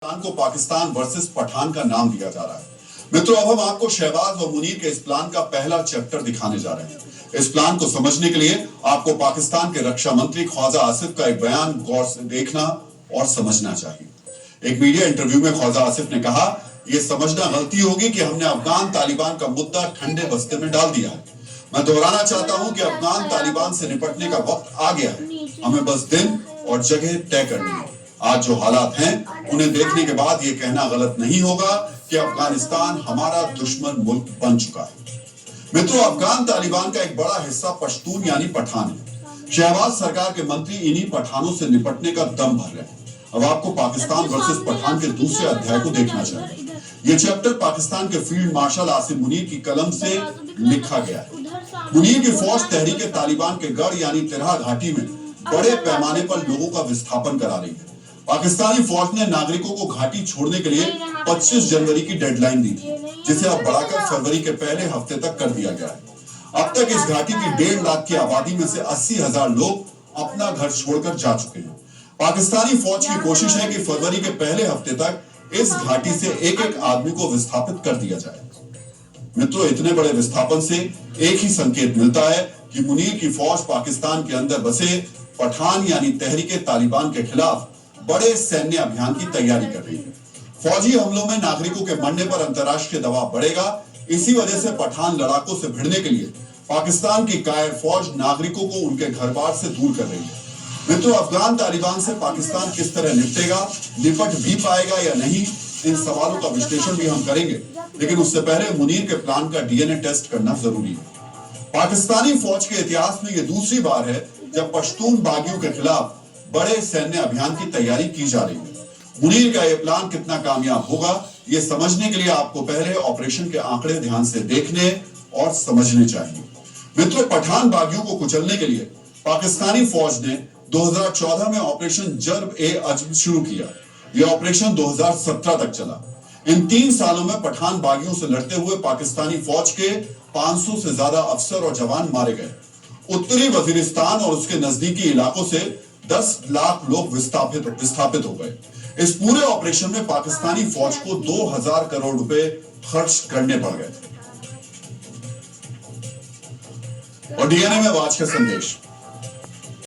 Plan को Pakistan versus Pathan का नाम दिया जा रहा है। मित्रों, अब हम आपको शहबाज और मुनीर के इस प्लान का पहला चैप्टर दिखाने जा रहे हैं। इस प्लान को समझने के लिए आपको पाकिस्तान के रक्षा मंत्री ख्वाजा आसिफ का एक बयान गौर से देखना और समझना चाहिए। एक मीडिया इंटरव्यू में ख्वाजा आसिफ ने कहा, यह समझना गलती होगी कि हमने अफगान तालिबान का मुद्दा ठंडे बस्ते में डाल दिया है। मैं दोहराना चाहता हूं कि अफगान तालिबान से निपटने का वक्त आ गया है। हमें बस दिन और जगह तय करनी है। आज जो हालात हैं उन्हें देखने के बाद यह कहना गलत नहीं होगा कि अफगानिस्तान हमारा दुश्मन मुल्क बन चुका है। मित्रों, अफगान तालिबान का एक बड़ा हिस्सा पश्तून यानी पठान है। शहबाज सरकार के मंत्री इन्हीं पठानों से निपटने का दम भर रहे हैं। अब आपको पाकिस्तान वर्सेस पठान के दूसरे अध्याय को देखना चाहिए। यह चैप्टर पाकिस्तान के फील्ड मार्शल आसिम मुनीर की कलम से लिखा गया है। मुनीर की फौज तहरीक तालिबान के गढ़ यानी तिरहा घाटी में बड़े पैमाने पर लोगों का विस्थापन करा रही है। पाकिस्तानी फौज ने नागरिकों को घाटी छोड़ने के लिए 25 जनवरी की डेडलाइन दी थी, जिसे अब बढ़ाकर फरवरी के पहले हफ्ते तक कर दिया गया है। अब तक इस घाटी की 1.5 लाख की आबादी में से 80,000 लोग अपना घर छोड़कर जा चुके हैं। पाकिस्तानी फौज की कोशिश है कि फरवरी के पहले हफ्ते तक इस घाटी से एक-एक आदमी को विस्थापित कर दिया जाए। मित्रों, इतने बड़े विस्थापन से एक ही संकेत मिलता है कि मुनीर की फौज पाकिस्तान के अंदर बसे पठान यानी तहरीके तालिबान के खिलाफ बड़े सैन्य अभियान की तैयारी कर रही है। फौजी हमलों में नागरिकों के मरने पर अंतर्राष्ट्रीय दबाव बढ़ेगा। इसी वजह से पठान लड़ाकों से भिड़ने के लिए पाकिस्तान की कायर फौज नागरिकों को उनके घर बार से दूर कर रही है। मित्रों, अफगान तालिबान से पाकिस्तान किस तरह निपटेगा, निपट भी पाएगा या नहीं, इन सवालों का विश्लेषण भी हम करेंगे। लेकिन उससे पहले मुनीर के प्लान का डीएनए टेस्ट करना जरूरी है। पाकिस्तानी फौज के इतिहास में यह दूसरी बार है जब पश्तून बागियों के खिलाफ बड़े सैन्य अभियान की तैयारी की जा रही है। मुनीर का यह प्लान कितना कामयाब होगा, यह समझने के लिए आपको पहले ऑपरेशन के आंकड़े ध्यान से देखने और समझने चाहिए। मित्रों, पठान बागियों को कुचलने के लिए पाकिस्तानी फौज ने 2014 में ऑपरेशन जर्ब-ए-अज्म शुरू किया। यह ऑपरेशन 2017 तक चला। इन 3 सालों में पठान बागियों से लड़ते हुए पाकिस्तानी फौज के 500 से ज्यादा अफसर और जवान मारे गए। उत्तरी वजीरिस्तान और उसके नजदीकी इलाकों से 10 लाख लोग विस्थापित हो गए। इस पूरे ऑपरेशन में पाकिस्तानी फौज को 2000 करोड़ रुपए खर्च करने पड़ गए थे। और डीएनए में आज का संदेश।